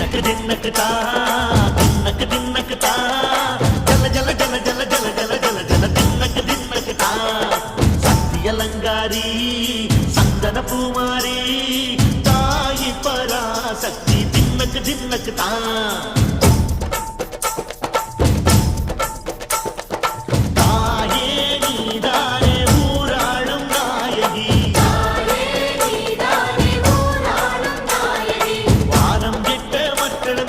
தின்னக்கு தா தின்னக்கு தின்னக்கு தா ஜல ஜல ஜல ஜல ஜல ஜல ஜல ஜல தின்னக்கு தா சக்தியலங்காரி சந்தன பூமாரி தாயி பராசக்தி தின்னக்கு தா வாரம் கெட்ட மக்கள்